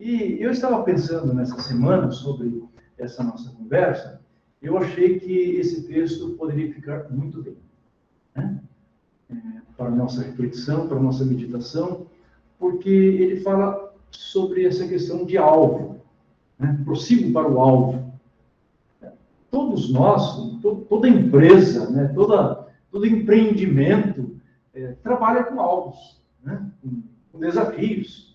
E eu estava pensando nessa semana sobre essa nossa conversa, eu achei que esse texto poderia ficar muito bem, né? Para a nossa reflexão, para a nossa meditação, porque ele fala sobre essa questão de alvo, né? Prossigo para o alvo. Todos nós, toda empresa, né? todo empreendimento trabalha com alvos, né? Com desafios.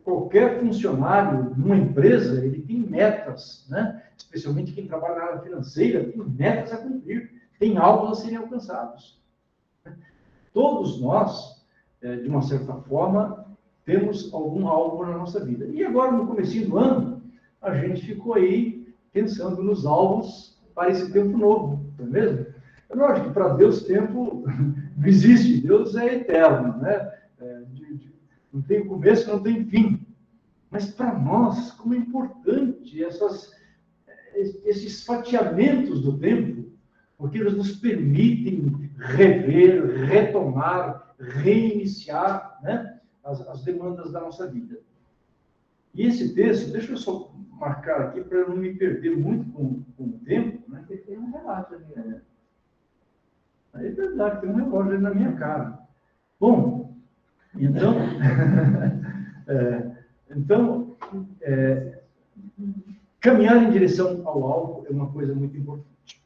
Qualquer funcionário numa empresa, ele tem metas, né? Especialmente quem trabalha na área financeira, tem metas a cumprir, tem alvos a serem alcançados. Todos nós, de uma certa forma, temos algum alvo na nossa vida. E agora, no comecinho do ano, a gente ficou aí pensando nos alvos para esse tempo novo, não é mesmo? É lógico que para Deus tempo não existe, Deus é eterno, né? Não tem começo, não tem fim. Mas para nós, como é importante esses fatiamentos do tempo, porque eles nos permitem rever, retomar, reiniciar, né, as demandas da nossa vida. E esse texto, deixa eu só marcar aqui para eu não me perder muito com o tempo, né? Porque tem um relógio ali, né? É verdade, tem um relógio ali na minha cara. Bom, então, caminhar em direção ao alvo é uma coisa muito importante.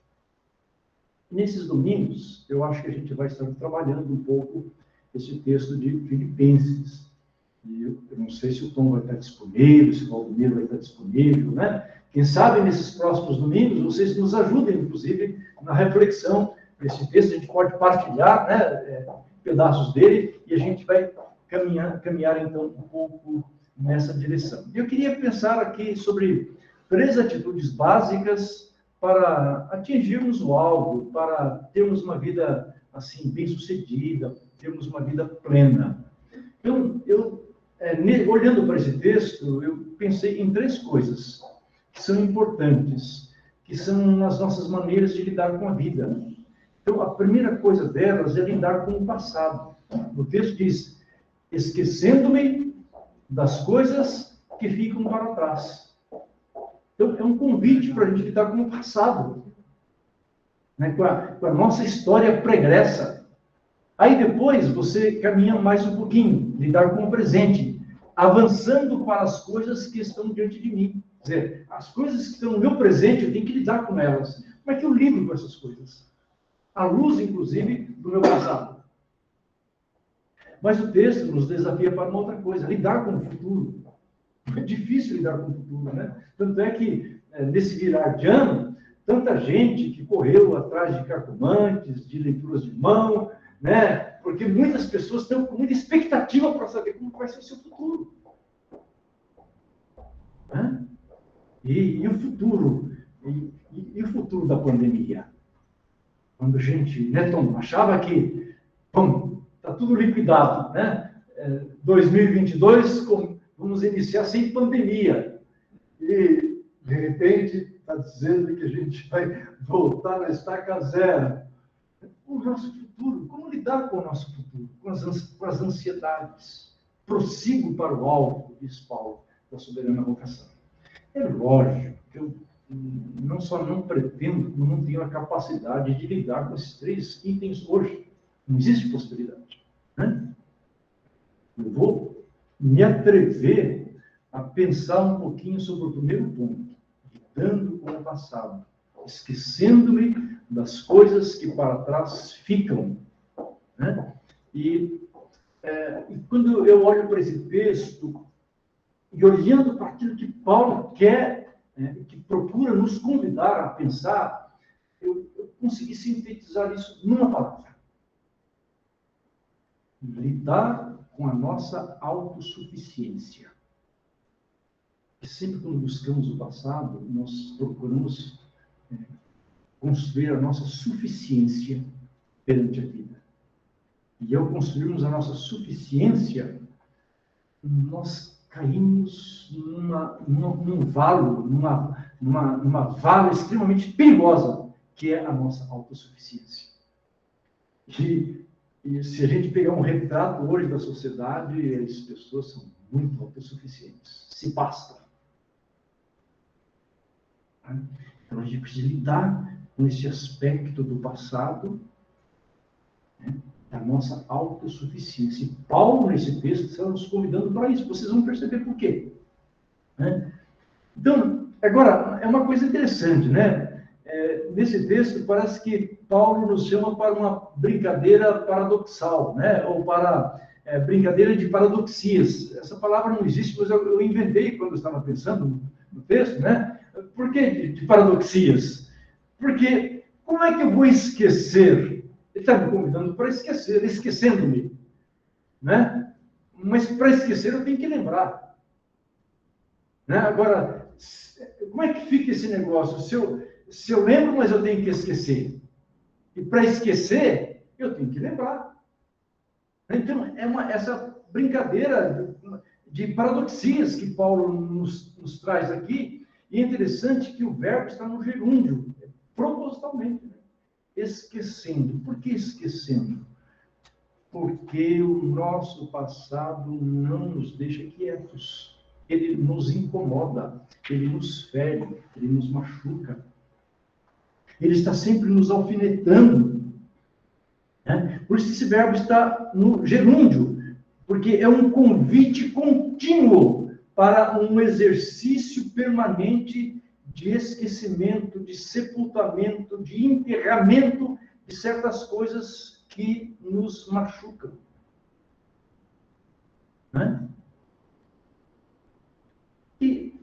Nesses domingos, eu acho que a gente vai estar trabalhando um pouco esse texto de Filipenses. E eu não sei se o Tom vai estar disponível, se o Valdomiro vai estar disponível, né? Quem sabe nesses próximos domingos vocês nos ajudem, inclusive, na reflexão desse texto. A gente pode partilhar, né, pedaços dele e a gente vai caminhar então um pouco nessa direção. Eu queria pensar aqui sobre 3 atitudes básicas para atingirmos o alvo, para termos uma vida assim bem-sucedida, termos uma vida plena. Então, olhando para esse texto, eu pensei em 3 coisas que são importantes, que são as nossas maneiras de lidar com a vida. Então, a primeira coisa delas é lidar com o passado. O texto diz: esquecendo-me das coisas que ficam para trás. Então, é um convite para a gente lidar com o passado, né? com a nossa história pregressa. Aí depois você caminha mais um pouquinho, lidar com o presente, avançando para as coisas que estão diante de mim. Quer dizer, as coisas que estão no meu presente, eu tenho que lidar com elas. Como é que eu lido com essas coisas? À luz, inclusive, do meu passado. Mas o texto nos desafia para uma outra coisa, lidar com o futuro. É difícil lidar com o futuro, né? Tanto é que, nesse virar de ano, tanta gente que correu atrás de cartomantes, de leituras de mão, né? Porque muitas pessoas estão com muita expectativa para saber como vai ser o seu futuro. Né? E o futuro? E o futuro da pandemia? Quando a gente, né, Tom, achava que, está tudo liquidado, né? 2022, vamos iniciar sem pandemia. E, de repente, está dizendo que a gente vai voltar na estaca zero. O nosso futuro, como lidar com o nosso futuro? Com as ansiedades. Prossigo para o alvo, diz Paulo, da soberana vocação. É lógico que eu não só não pretendo, como não tenho a capacidade de lidar com esses 3 itens hoje. Não existe possibilidade. Né? Eu vou me atrever a pensar um pouquinho sobre o primeiro ponto, lidando com o passado, esquecendo-me das coisas que para trás ficam. Né? E quando eu olho para esse texto, e olhando para aquilo que Paulo quer, que procura nos convidar a pensar, eu consegui sintetizar isso numa palavra. Lidar com a nossa autossuficiência. E sempre quando buscamos o passado, nós procuramos construir a nossa suficiência perante a vida. E ao construirmos a nossa suficiência, nós caímos num valo, numa vala extremamente perigosa, que é a nossa autossuficiência. E se a gente pegar um retrato hoje da sociedade, as pessoas são muito autossuficientes. Se basta. Então, a gente precisa lidar com esse aspecto do passado, né, da nossa autossuficiência. E Paulo, nesse texto, está nos convidando para isso. Vocês vão perceber por quê. Né? Então, agora, é uma coisa interessante, né? Nesse texto, parece que Paulo nos chama para uma brincadeira paradoxal, né? Ou para brincadeira de paradoxias. Essa palavra não existe, mas eu inventei quando eu estava pensando no texto, né? Por que de paradoxias? Porque como é que eu vou esquecer? Ele está me convidando para esquecer, esquecendo-me, né? Mas para esquecer eu tenho que lembrar. Né? Agora, como é que fica esse negócio? Se eu lembro, mas eu tenho que esquecer. E para esquecer, eu tenho que lembrar. Então, essa brincadeira de paradoxias que Paulo nos traz aqui. E é interessante que o verbo está no gerúndio, propositalmente. Né? Esquecendo. Por que esquecendo? Porque o nosso passado não nos deixa quietos. Ele nos incomoda, ele nos fere, ele nos machuca. Ele está sempre nos alfinetando. Né? Por isso esse verbo está no gerúndio, porque é um convite contínuo para um exercício permanente de esquecimento, de sepultamento, de enterramento de certas coisas que nos machucam. Né? E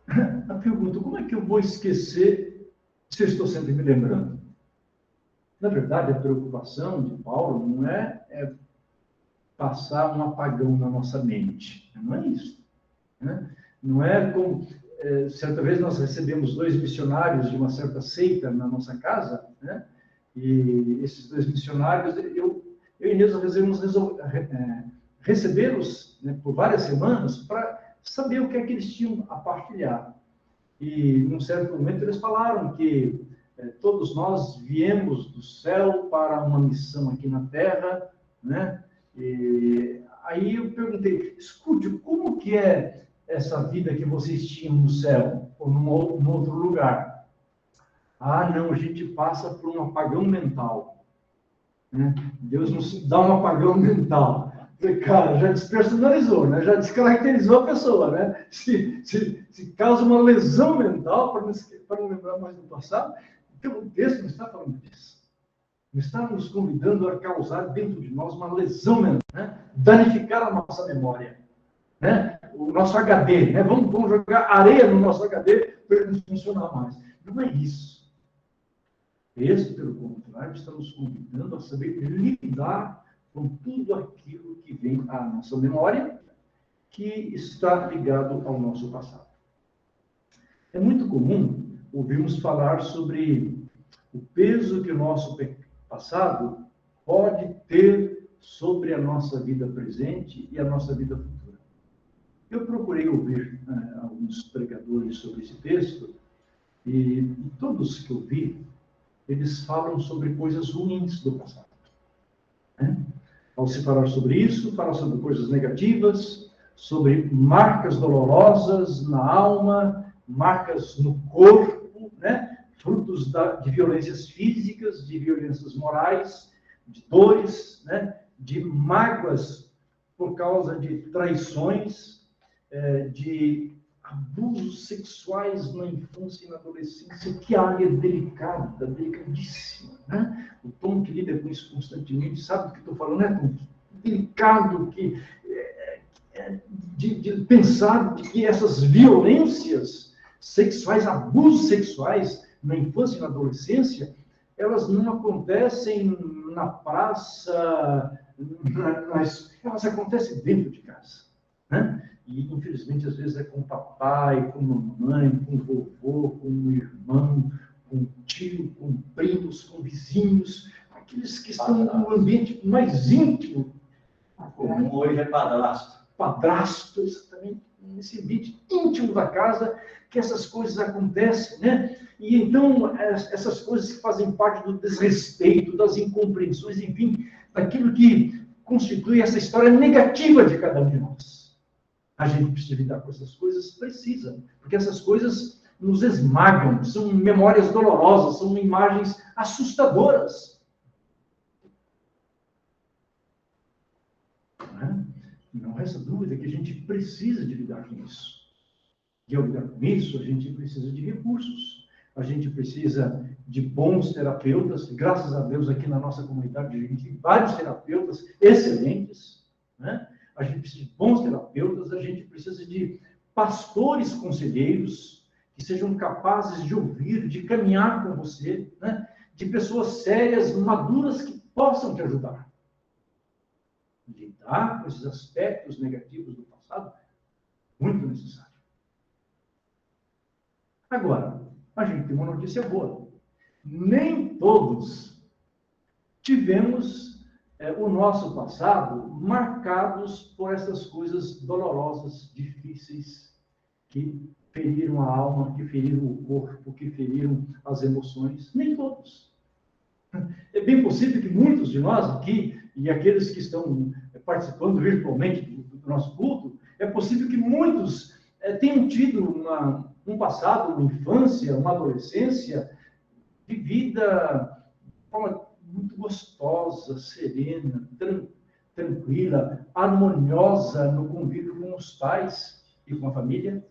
a pergunta, como é que eu vou esquecer se eu estou sempre me lembrando? Na verdade, a preocupação de Paulo não é passar um apagão na nossa mente. Não é isso. Né? Não é como... certa vez nós recebemos 2 missionários de uma certa seita na nossa casa, né? E esses 2 missionários, eu e Inês recebê-los, né, por várias semanas para saber o que é que eles tinham a partilhar. E, num certo momento, eles falaram que todos nós viemos do céu para uma missão aqui na Terra, né? E aí eu perguntei, escute, como que é essa vida que vocês tinham no céu, ou num outro lugar? Ah, não, a gente passa por um apagão mental. Né? Deus nos dá um apagão mental. Cara, já despersonalizou, né? Já descaracterizou a pessoa, né? Se causa uma lesão mental para não lembrar mais do passado. Então, o texto não está falando disso. Não está nos convidando a causar dentro de nós uma lesão mental, né? Danificar a nossa memória, né? O nosso HD, né? Vamos jogar areia no nosso HD para ele não funcionar mais. Não é isso. Esse, pelo contrário, está nos convidando a saber lidar com tudo aquilo que vem à nossa memória, que está ligado ao nosso passado. É muito comum ouvirmos falar sobre o peso que o nosso passado pode ter sobre a nossa vida presente e a nossa vida futura. Eu procurei ouvir alguns pregadores sobre esse texto, e todos que eu vi, eles falam sobre coisas ruins do passado. Né? Ao se falar sobre isso, falam sobre coisas negativas, sobre marcas dolorosas na alma, marcas no corpo, né? Frutos de violências físicas, de violências morais, de dores, né? De mágoas por causa de traições, de abusos sexuais na infância e na adolescência. Que área delicada, delicadíssima, né? O Tom, que lida com isso constantemente, sabe do que estou falando, né, Tom? Delicado de pensar que essas violências sexuais, abusos sexuais na infância e na adolescência, elas não acontecem na praça, elas acontecem dentro de casa, né? E, infelizmente, às vezes é com o papai, com a mamãe, com o vovô, com o irmão, com o tio, com primos, com vizinhos, aqueles que estão no ambiente mais íntimo. Como hoje é padrasto. Padrasto, exatamente, nesse ambiente íntimo da casa, que essas coisas acontecem, né? E então, essas coisas que fazem parte do desrespeito, das incompreensões, enfim, daquilo que constitui essa história negativa de cada um de nós. A gente precisa lidar com essas coisas? Precisa, porque essas coisas nos esmagam, são memórias dolorosas, são imagens assustadoras. Não resta dúvida que a gente precisa de lidar com isso. E ao lidar com isso, a gente precisa de recursos. A gente precisa de bons terapeutas. Graças a Deus, aqui na nossa comunidade, a gente tem vários terapeutas excelentes. Né? A gente precisa de bons terapeutas. A gente precisa de pastores conselheiros que sejam capazes de ouvir, de caminhar com você, né? De pessoas sérias, maduras, que possam te ajudar. Lidar com esses aspectos negativos do passado, muito necessário. Agora, a gente tem uma notícia boa. Nem todos tivemos o nosso passado marcados por essas coisas dolorosas, difíceis, que feriram a alma, que feriram o corpo, que feriram as emoções. Nem todos. É bem possível que muitos de nós aqui, e aqueles que estão participando virtualmente do nosso culto, é possível que muitos tenham tido um passado, uma infância, uma adolescência vivida de forma muito gostosa, serena, tranquila, harmoniosa no convívio com os pais e com a família.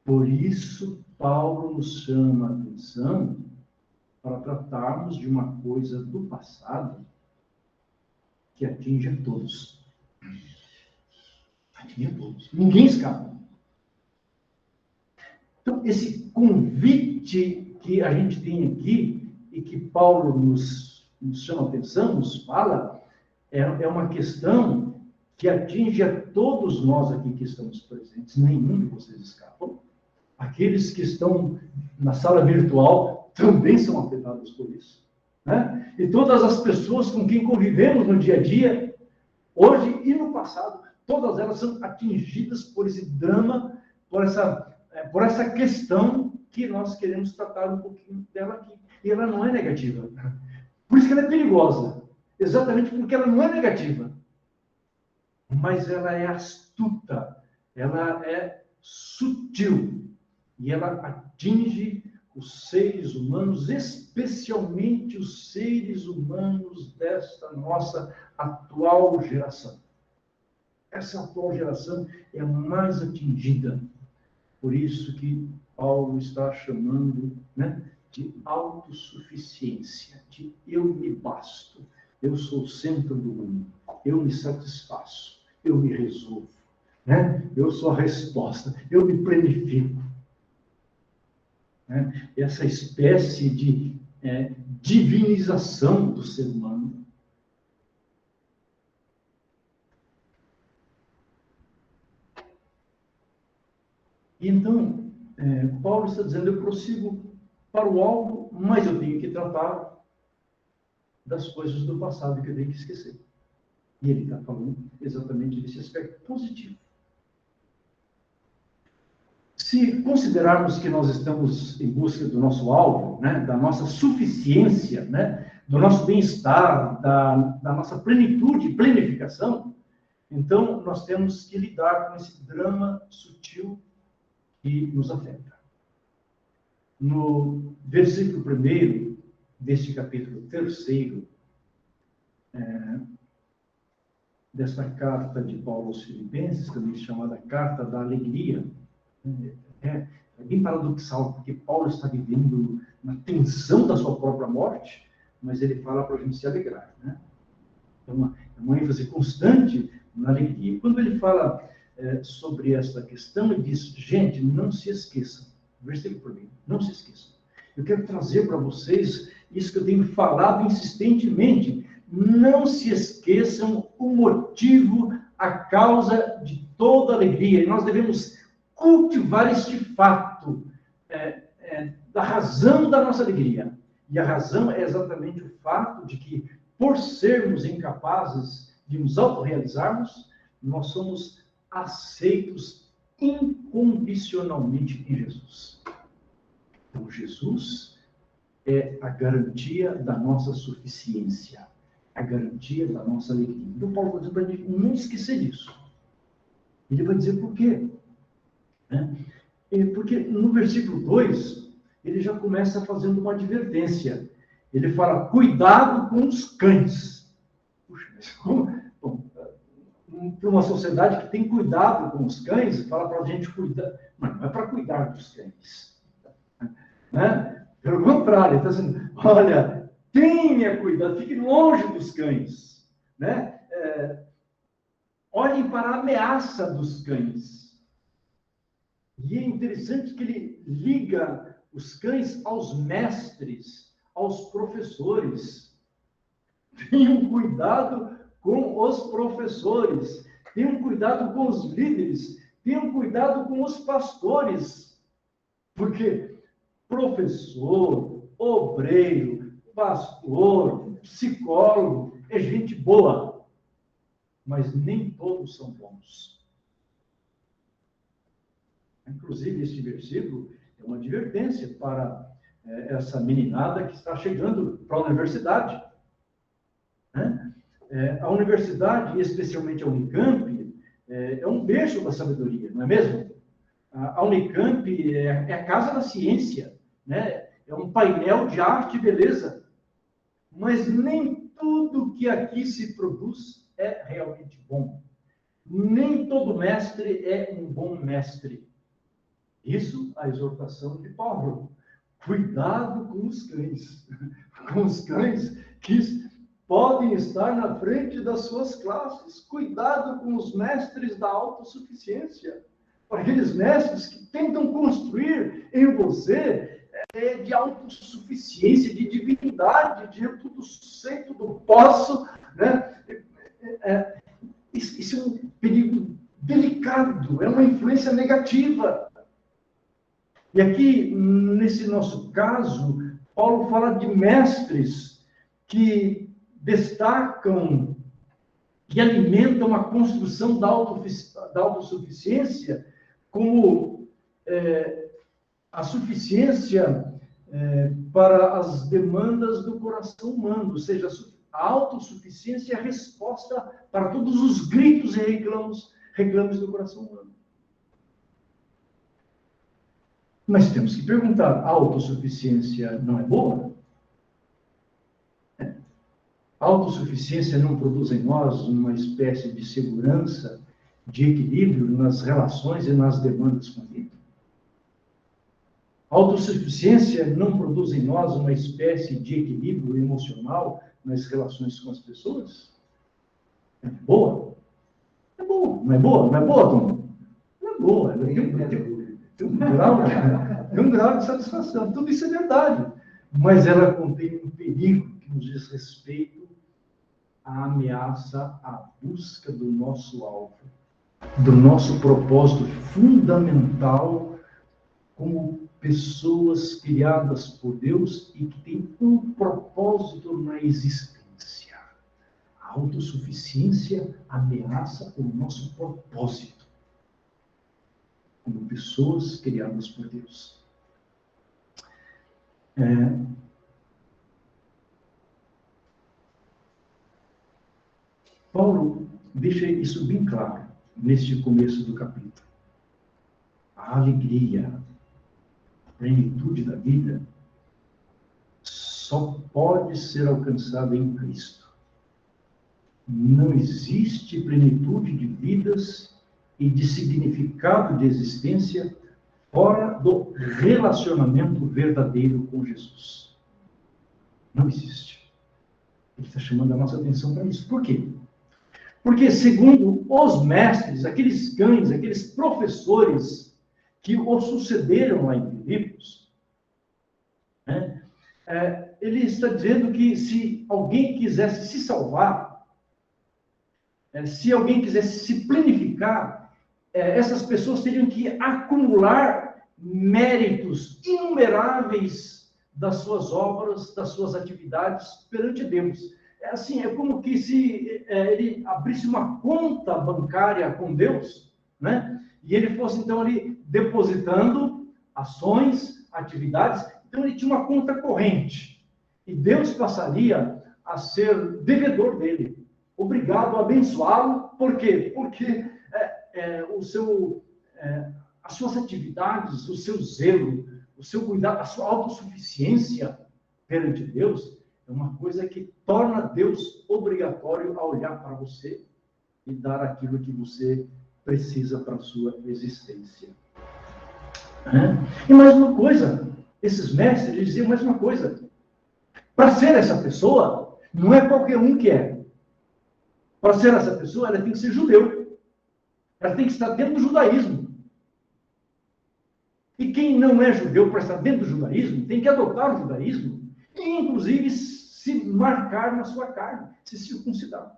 Por isso, Paulo nos chama a atenção para tratarmos de uma coisa do passado que atinge a todos. Atinge a todos. Ninguém escapa. Então, esse convite que a gente tem aqui e que Paulo nos chama a atenção, nos fala, é uma questão que atinge a todos nós aqui que estamos presentes. Nenhum de vocês escapa. Aqueles que estão na sala virtual também são afetados por isso. Né? E todas as pessoas com quem convivemos no dia a dia, hoje e no passado, todas elas são atingidas por esse drama, por essa questão que nós queremos tratar um pouquinho dela aqui. E ela não é negativa. Por isso que ela é perigosa. Exatamente porque ela não é negativa. Mas ela é astuta. Ela é sutil. E ela atinge os seres humanos, especialmente os seres humanos desta nossa atual geração. Essa atual geração é a mais atingida. Por isso que Paulo está chamando, né, de autossuficiência, de eu me basto, eu sou o centro do mundo, eu me satisfaço, eu me resolvo, né? Eu sou a resposta, eu me planifico. Né? Essa espécie de divinização do ser humano. E então, Paulo está dizendo, eu prossigo para o alvo, mas eu tenho que tratar das coisas do passado que eu tenho que esquecer. E ele está falando exatamente desse aspecto positivo. Se considerarmos que nós estamos em busca do nosso alvo, né, da nossa suficiência, né, do nosso bem-estar, da nossa plenitude, planificação, então nós temos que lidar com esse drama sutil que nos afeta. No versículo 1 deste capítulo 3, desta carta de Paulo aos Filipenses, também chamada Carta da Alegria, é bem paradoxal, porque Paulo está vivendo na tensão da sua própria morte, mas ele fala para a gente se alegrar. Né? É uma ênfase constante na alegria. E quando ele fala sobre essa questão, ele diz, gente, não se esqueçam. Versículo 1, não se esqueçam. Eu quero trazer para vocês isso que eu tenho falado insistentemente. Não se esqueçam o motivo, a causa de toda alegria. E nós devemos cultivar este fato da razão da nossa alegria. E a razão é exatamente o fato de que, por sermos incapazes de nos autorrealizarmos, nós somos aceitos incondicionalmente em Jesus. Então, Jesus é a garantia da nossa suficiência, a garantia da nossa alegria. Então, Paulo está dizendo para a gente não esquecer disso. Ele vai dizer por quê. Né? Porque no versículo 2, ele já começa fazendo uma advertência. Ele fala, cuidado com os cães. Puxa, mas como? Bom, para uma sociedade que tem cuidado com os cães, fala para a gente cuidar. Mas não é para cuidar dos cães. Né? Pelo contrário, ele está dizendo, olha, tenha cuidado, fique longe dos cães. Né? Olhem para a ameaça dos cães. E é interessante que ele liga os cães aos mestres, aos professores. Tenham cuidado com os professores, tenham cuidado com os líderes, tenham cuidado com os pastores, porque professor, obreiro, pastor, psicólogo, é gente boa, mas nem todos são bons. Inclusive, este versículo é uma advertência para essa meninada que está chegando para a universidade. Né? A universidade, especialmente a Unicamp, é um berço da sabedoria, não é mesmo? A Unicamp é a casa da ciência, né? É um painel de arte e beleza, mas nem tudo que aqui se produz é realmente bom. Nem todo mestre é um bom mestre. Isso a exortação de Paulo. Cuidado com os cães. Com os cães que podem estar na frente das suas classes. Cuidado com os mestres da autossuficiência. Aqueles mestres que tentam construir em você de autossuficiência, de divindade, de eu tudo sei, tudo posso. Né? Isso é um perigo delicado, é uma influência negativa. E aqui, nesse nosso caso, Paulo fala de mestres que destacam, que alimentam a construção da autossuficiência como a suficiência para as demandas do coração humano, ou seja, a autossuficiência é a resposta para todos os gritos e reclamos do coração humano. Mas temos que perguntar, a autossuficiência não é boa? A autossuficiência não produz em nós uma espécie de segurança, de equilíbrio nas relações e nas demandas com a vida? A autossuficiência não produz em nós uma espécie de equilíbrio emocional nas relações com as pessoas? É boa? É boa. Não é boa? Não é boa, Tom? Não é boa. Tem um grau de satisfação. Tudo isso é verdade. Mas ela contém um perigo que nos diz respeito à ameaça, à busca do nosso alvo, do nosso propósito fundamental como pessoas criadas por Deus e que têm um propósito na existência. A autossuficiência ameaça o nosso propósito como pessoas criadas por Deus. Paulo deixa isso bem claro neste começo do capítulo. A alegria, a plenitude da vida só pode ser alcançada em Cristo. Não existe plenitude de vidas e de significado de existência fora do relacionamento verdadeiro com Jesus. Não existe. Ele está chamando a nossa atenção para isso. Por quê? Porque, segundo os mestres, aqueles cães, aqueles professores que o sucederam lá em Filipos, né, ele está dizendo que se alguém quisesse se salvar, se alguém quisesse se planificar, essas pessoas teriam que acumular méritos inumeráveis das suas obras, das suas atividades perante Deus. É como que se ele abrisse uma conta bancária com Deus, né? E ele fosse, então, ali depositando ações, atividades. Então, ele tinha uma conta corrente. E Deus passaria a ser devedor dele, obrigado a abençoá-lo. Por quê? Porque as suas atividades, o seu zelo, o seu cuidado, a sua autossuficiência perante Deus, é uma coisa que torna Deus obrigatório a olhar para você e dar aquilo que você precisa para a sua existência. E mais uma coisa, esses mestres diziam mais uma coisa: para ser essa pessoa, não é qualquer um que é. Para ser essa pessoa, ela tem que ser judeu. Ela tem que estar dentro do judaísmo. E quem não é judeu para estar dentro do judaísmo, tem que adotar o judaísmo e, inclusive, se marcar na sua carne, se circuncidar.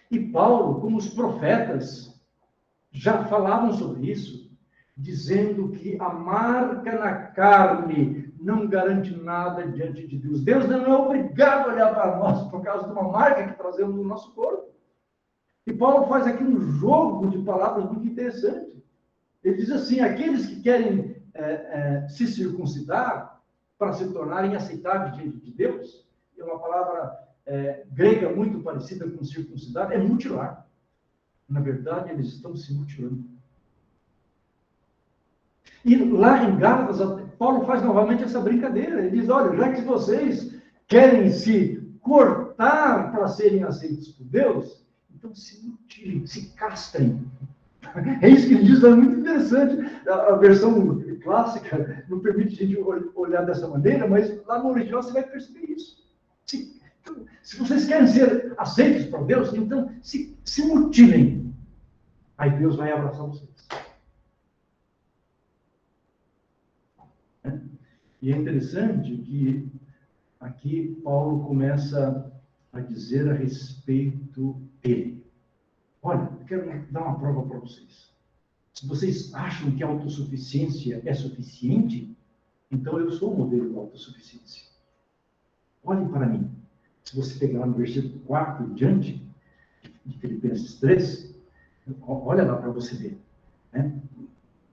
E Paulo, como os profetas, já falavam sobre isso, dizendo que a marca na carne não garante nada diante de Deus. Deus não é obrigado a olhar para nós por causa de uma marca que trazemos no nosso corpo. E Paulo faz aqui um jogo de palavras muito interessante. Ele diz assim: aqueles que querem se circuncidar para se tornarem aceitáveis diante de Deus, é uma palavra grega muito parecida com circuncidar, é mutilar. Na verdade, eles estão se mutilando. E lá em Gálatas, Paulo faz novamente essa brincadeira. Ele diz: olha, já que vocês querem se cortar para serem aceitos por Deus, então se mutilem, se castrem. É isso que ele diz, é muito interessante. A versão clássica não permite a gente olhar dessa maneira, mas lá no original você vai perceber isso. Se vocês querem ser aceitos por Deus, então se mutilem. Aí Deus vai abraçar vocês. E é interessante que aqui Paulo começa a dizer a respeito dele. Olha, eu quero dar uma prova para vocês. Se vocês acham que a autossuficiência é suficiente, então eu sou o modelo da autossuficiência. Olhem para mim. Se você pegar lá no versículo 4 em diante, de Filipenses 3, olha lá para você ver.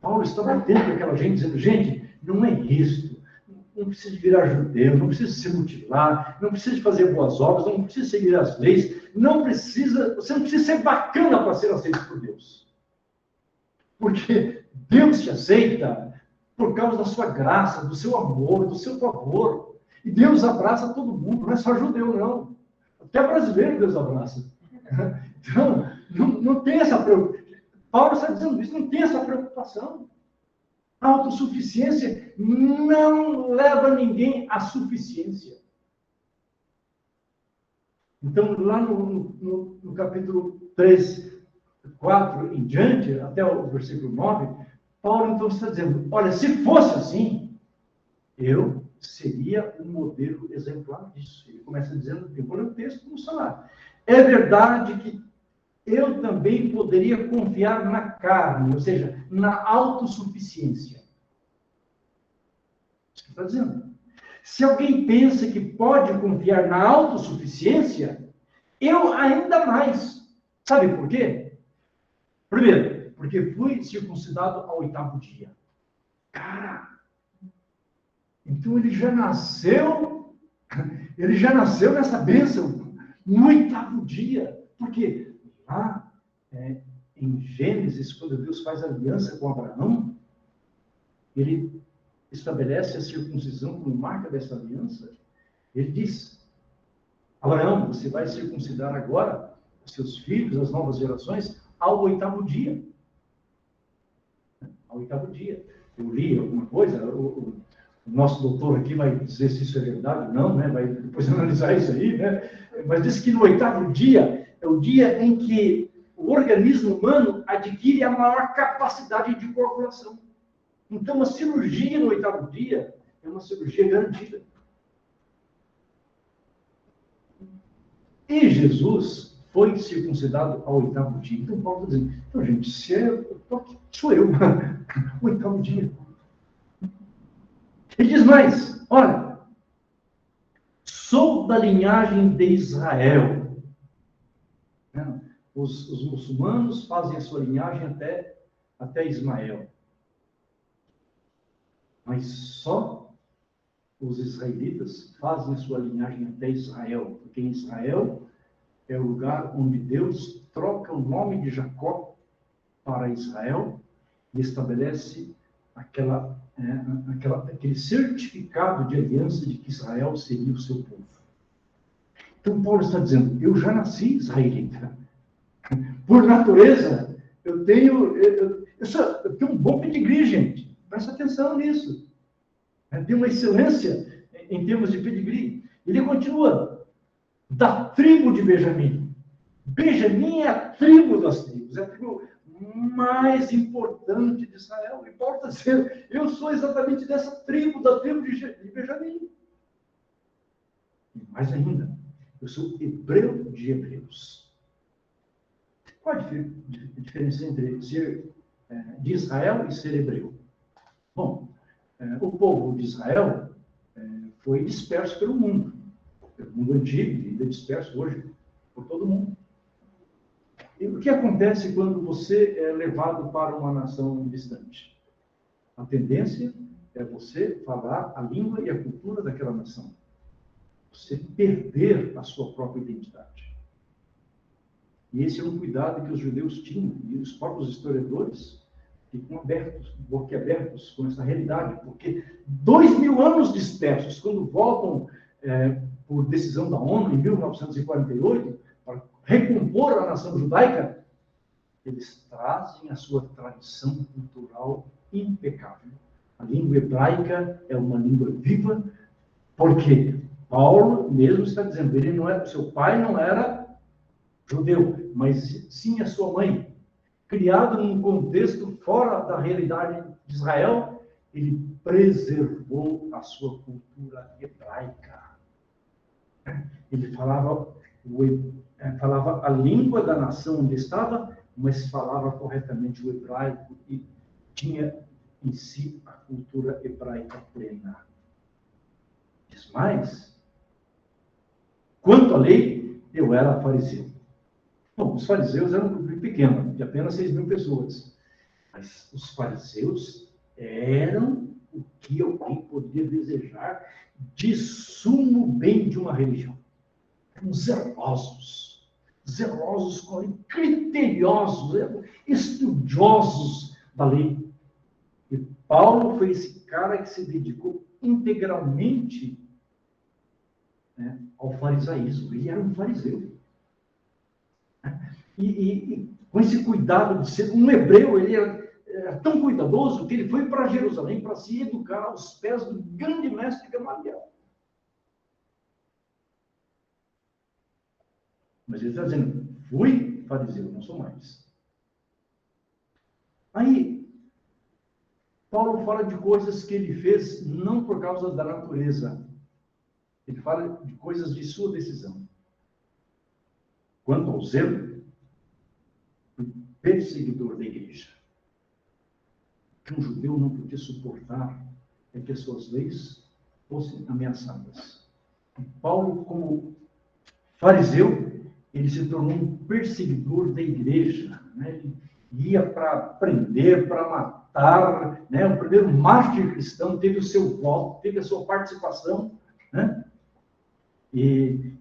Paulo está batendo com aquela gente, dizendo: gente, não é isso. Não precisa virar judeu, não precisa se mutilar, não precisa fazer boas obras, não precisa seguir as leis, você não precisa ser bacana para ser aceito por Deus. Porque Deus te aceita por causa da sua graça, do seu amor, do seu favor. E Deus abraça todo mundo, não é só judeu, não. Até brasileiro Deus abraça. Então, não tem essa preocupação. Paulo está dizendo isso, não tem essa preocupação. A autossuficiência não leva ninguém à suficiência. Então, lá no capítulo 3, 4 em diante, até o versículo 9, Paulo então está dizendo: olha, se fosse assim, eu seria um modelo exemplar disso. Ele começa dizendo, eu vou ler o texto, vamos falar. É verdade que eu também poderia confiar na carne, ou seja, na autossuficiência. Isso que está dizendo. Se alguém pensa que pode confiar na autossuficiência, eu ainda mais. Sabe por quê? Primeiro, porque fui circuncidado ao 8º dia. Cara, então ele já nasceu nessa bênção no 8º dia. Por quê? Lá, em Gênesis, quando Deus faz aliança com Abraão, ele estabelece a circuncisão como marca dessa aliança. Ele diz: Abraão, você vai circuncidar agora os seus filhos, as novas gerações, ao 8º dia. Ao 8º dia. Eu li alguma coisa, o nosso doutor aqui vai dizer se isso é verdade ou não, né? Vai depois analisar isso aí, né? Mas diz que no 8º dia é o dia em que o organismo humano adquire a maior capacidade de coagulação. Então, a cirurgia no 8º dia é uma cirurgia garantida. E Jesus foi circuncidado ao 8º dia. Então, Paulo está dizendo: então, gente, sou eu, o 8º dia. Ele diz mais: olha, sou da linhagem de Israel. Os muçulmanos fazem a sua linhagem até Ismael. Mas só os israelitas fazem a sua linhagem até Israel. Porque em Israel é o lugar onde Deus troca o nome de Jacó para Israel e estabelece aquele certificado de aliança de que Israel seria o seu povo. Então, Paulo está dizendo, eu já nasci israelita. Por natureza, eu tenho um bom pedigree, gente. Presta atenção nisso. Tem uma excelência em termos de pedigree. Ele continua, da tribo de Benjamim. Benjamim é a tribo das tribos, é a tribo mais importante de Israel. E Paulo está dizendo, eu sou exatamente dessa tribo, da tribo de Benjamim. E mais ainda, eu sou hebreu de hebreus. Qual a diferença entre ser de Israel e ser hebreu? Bom, o povo de Israel foi disperso pelo mundo antigo, e ainda disperso hoje por todo o mundo. E o que acontece quando você é levado para uma nação distante? A tendência é você falar a língua e a cultura daquela nação. Você perder a sua própria identidade. E esse é um cuidado que os judeus tinham, e os próprios historiadores ficam boquiabertos com essa realidade, porque 2000 anos dispersos, quando voltam por decisão da ONU em 1948, para recompor a nação judaica, eles trazem a sua tradição cultural impecável. A língua hebraica é uma língua viva, porque Paulo mesmo está dizendo, seu pai não era judeu, mas sim a sua mãe. Criado num contexto fora da realidade de Israel, ele preservou a sua cultura hebraica. Ele falava a língua da nação onde estava, mas falava corretamente o hebraico e tinha em si a cultura hebraica plena. Diz mais, quanto à lei, eu era fariseu. Bom, os fariseus eram um grupo pequeno, de apenas 6.000 pessoas. Mas os fariseus eram o que alguém poderia desejar de sumo bem de uma religião. Eram zelosos, criteriosos, estudiosos da lei. E Paulo foi esse cara que se dedicou integralmente ao farisaísmo. Ele era um fariseu. E com esse cuidado de ser um hebreu, ele era tão cuidadoso que ele foi para Jerusalém para se educar aos pés do grande mestre Gamaliel. Mas ele está dizendo, fui fariseu, não sou mais. Aí, Paulo fala de coisas que ele fez não por causa da natureza. Ele fala de coisas de sua decisão. Quanto ao zelo, perseguidor da igreja. O que um judeu não podia suportar é que as suas leis fossem ameaçadas. E Paulo, como fariseu, ele se tornou um perseguidor da igreja. Ele ia para prender, para matar. O primeiro mártir cristão teve o seu voto, teve a sua participação. E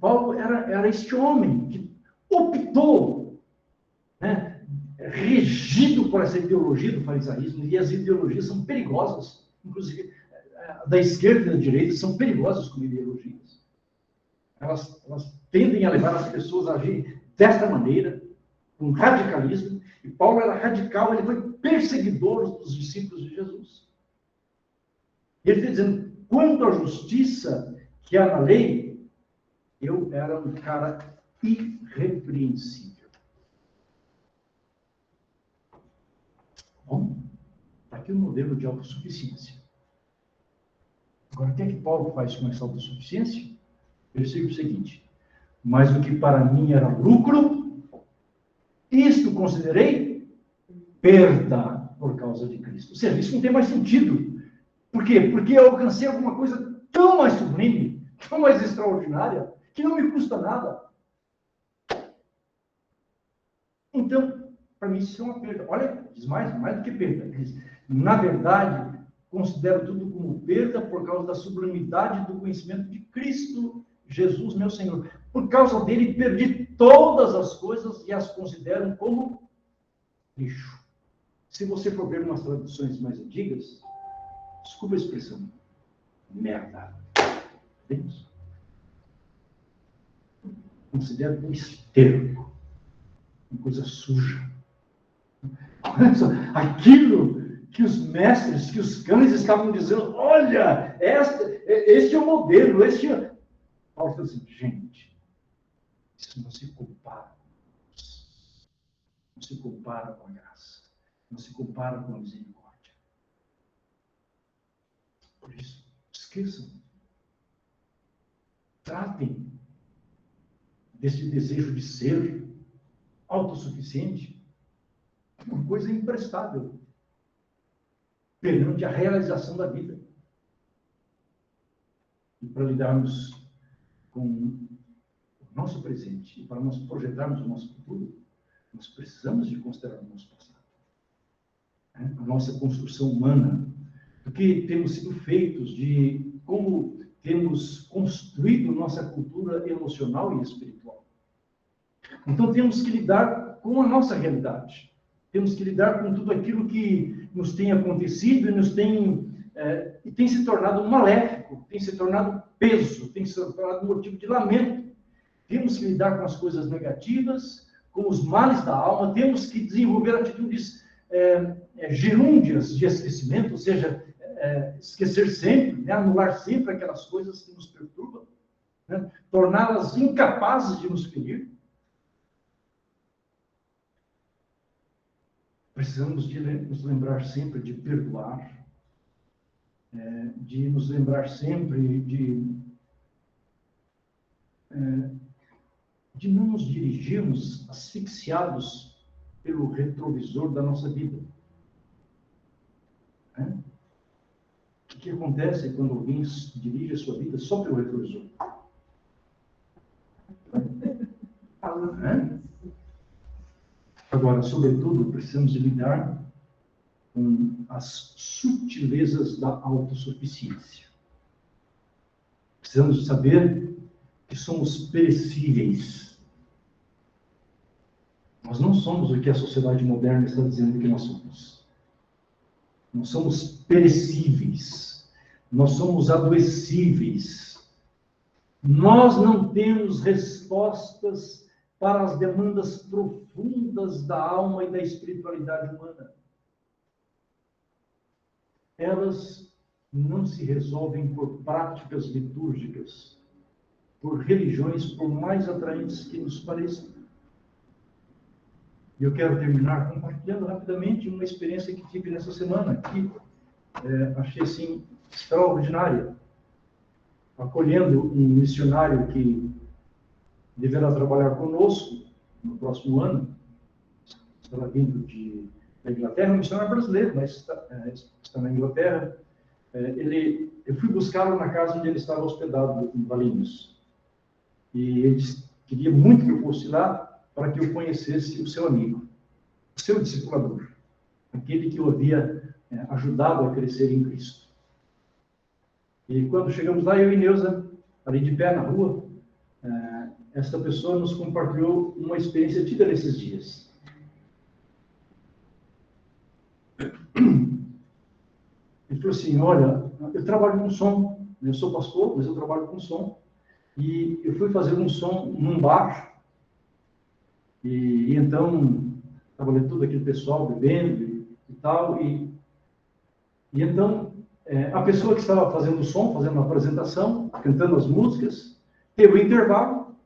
Paulo era este homem que optou, regido por essa ideologia do farisaísmo, e as ideologias são perigosas, inclusive da esquerda e da direita, são perigosas como ideologias. Elas tendem a levar as pessoas a agir desta maneira, com radicalismo, e Paulo era radical, ele foi perseguidor dos discípulos de Jesus. E ele está dizendo, quanto à justiça que há na lei, eu era um cara irrepreensível. Bom, está aqui um modelo de autossuficiência. Agora, o que é que Paulo faz com essa autossuficiência? Versículo seguinte. Mas o que para mim era lucro, isto considerei perda por causa de Cristo. Ou seja, isso não tem mais sentido. Por quê? Porque eu alcancei alguma coisa tão mais sublime, tão mais extraordinária, que não me custa nada. Então, para mim, isso é uma perda. Olha, diz mais do que perda. Diz, na verdade, considero tudo como perda por causa da sublimidade do conhecimento de Cristo Jesus, meu Senhor. Por causa dele, perdi todas as coisas e as considero como lixo. Se você for ver umas traduções mais antigas, desculpa a expressão, merda. Deus. Considero um esterco, uma coisa suja. Aquilo que os mestres, que os cães estavam dizendo, olha, este é o modelo, Paulo falou assim, gente, isso não se compara com Deus, não se compara com a graça, não se compara com a misericórdia. Por isso, esqueçam, tratem desse desejo de ser autossuficiente, uma coisa imprestável perante a realização da vida. E para lidarmos com o nosso presente e para nós projetarmos o nosso futuro, nós precisamos de considerar o nosso passado. A nossa construção humana, do que temos sido feitos, de como temos construído nossa cultura emocional e espiritual. Então temos que lidar com a nossa realidade. Temos que lidar com tudo aquilo que nos tem acontecido e tem se tornado um maléfico, tem se tornado peso, tem se tornado motivo de lamento. Temos que lidar com as coisas negativas, com os males da alma, temos que desenvolver atitudes gerúndias de esquecimento, ou seja, esquecer sempre, né? Anular sempre aquelas coisas que nos perturbam, né? Torná-las incapazes de nos ferir. Precisamos de nos lembrar sempre de perdoar, de nos lembrar sempre de não nos dirigirmos asfixiados pelo retrovisor da nossa vida. O que acontece quando alguém dirige a sua vida só pelo retrovisor? Agora, sobretudo, precisamos de lidar com as sutilezas da autossuficiência. Precisamos de saber que somos perecíveis. Nós não somos o que a sociedade moderna está dizendo que nós somos. Nós somos perecíveis. Nós somos adoecíveis. Nós não temos respostas para as demandas profundas da alma e da espiritualidade humana. Elas não se resolvem por práticas litúrgicas, por religiões, por mais atraentes que nos pareçam. E eu quero terminar compartilhando rapidamente uma experiência que tive nessa semana, que achei assim extraordinária, acolhendo um missionário que deverá trabalhar conosco no próximo ano. Estava vindo da Inglaterra, um missionário brasileiro, mas está na Inglaterra. Eu fui buscá-lo na casa onde ele estava hospedado, em Valinhos. E ele queria muito que eu fosse lá para que eu conhecesse o seu amigo, o seu discipulador, aquele que o havia ajudado a crescer em Cristo. E quando chegamos lá, eu e Neuza, ali de pé na rua, esta pessoa nos compartilhou uma experiência tida nesses dias. Ele falou assim, olha, eu trabalho com som, eu sou pastor, mas eu trabalho com som, e eu fui fazer um som num bar, e então estava ali todo aquele pessoal bebendo e tal, e então a pessoa que estava fazendo o som, fazendo uma apresentação, cantando as músicas, teve um intervalo,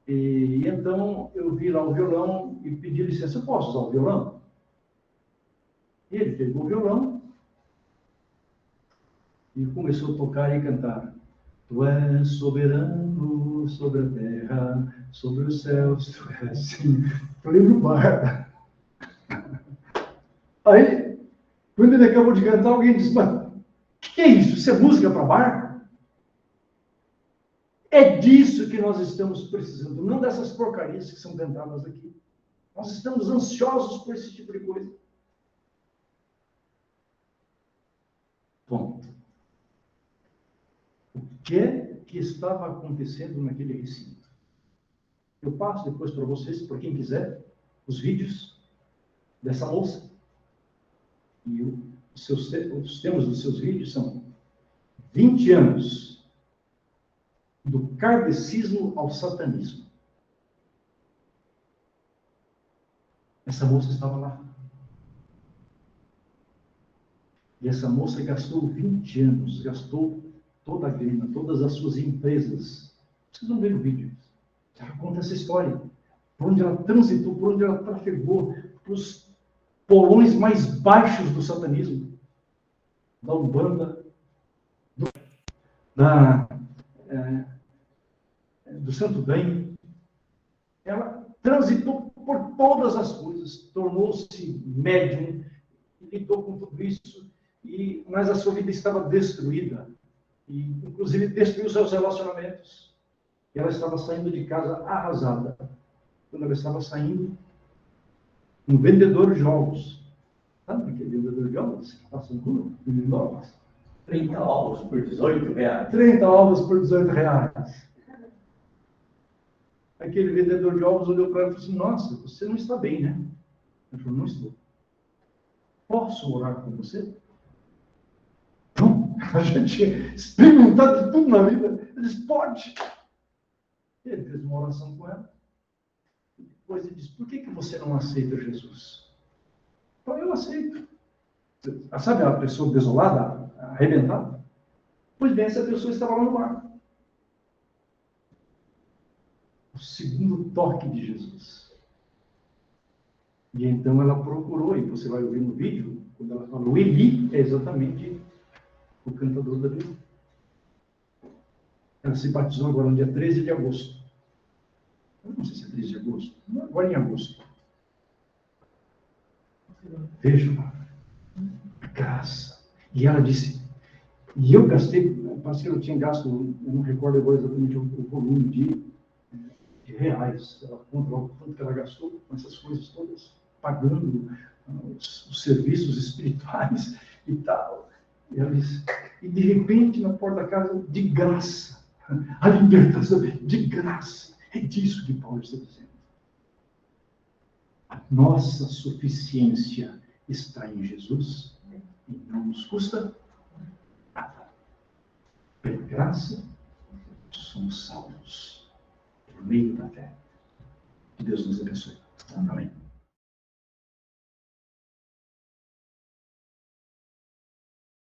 e então eu vi lá o violão e pedi licença, eu posso usar o violão? E ele pegou o violão e começou a tocar e cantar. Tu és soberano sobre a terra, sobre os céus, tu és assim. Falei no bar. Aí, quando ele acabou de cantar, alguém disse, mas o que é isso? Isso é música para bar? É disso que nós estamos precisando, não dessas porcarias que são cantadas aqui. Nós estamos ansiosos por esse tipo de coisa. Ponto. O que é que estava acontecendo naquele recinto. Eu passo depois para vocês, para quem quiser, os vídeos dessa moça. E os temas dos seus vídeos são 20 anos do kardecismo ao satanismo. Essa moça estava lá. E essa moça gastou 20 anos, gastou toda a grana, todas as suas empresas. Vocês vão ver no vídeo. Ela conta essa história. Por onde ela transitou, por onde ela trafegou, para os polões mais baixos do satanismo. Da Umbanda, do Santo Daime. Ela transitou por todas as coisas, tornou-se médium, lidou com tudo isso, mas a sua vida estava destruída. E, inclusive, destruiu seus relacionamentos. E ela estava saindo de casa arrasada. Quando ela estava saindo, um vendedor de jogos. Sabe aquele vendedor de jogos? Que passa no rua, vendendo jogos? 30 ovos por R$18. 30 ovos por R$18. Aquele vendedor de ovos olhou para ela e falou assim: nossa, você não está bem, né? Ela falou: não estou. Posso orar com você? Não, ela já tinha experimentado tudo na vida. Ele disse: pode. Ele fez uma oração com ela. Depois ele disse: por que você não aceita Jesus? Eu falei: eu aceito. Sabe a pessoa desolada, arrebentada? Pois bem, essa pessoa estava lá no barco. O segundo toque de Jesus. E então ela procurou, e você vai ouvir no vídeo, quando ela falou Eli, é exatamente o cantador da Bíblia. Ela se batizou agora no dia 13 de agosto. Eu não sei se é 13 de agosto, agora em agosto. Vejam lá, graça. E ela disse, e eu gastei, parece que eu tinha gasto, eu não recordo agora exatamente o volume de reais. Ela contou o quanto que ela gastou com essas coisas todas, pagando os serviços espirituais e tal. E ela disse, e de repente, na porta da casa, de graça, a libertação, de graça. É disso que Paulo está dizendo. A nossa suficiência está em Jesus e não nos custa nada. Pela graça, somos salvos por meio da fé. Que Deus nos abençoe. Amém.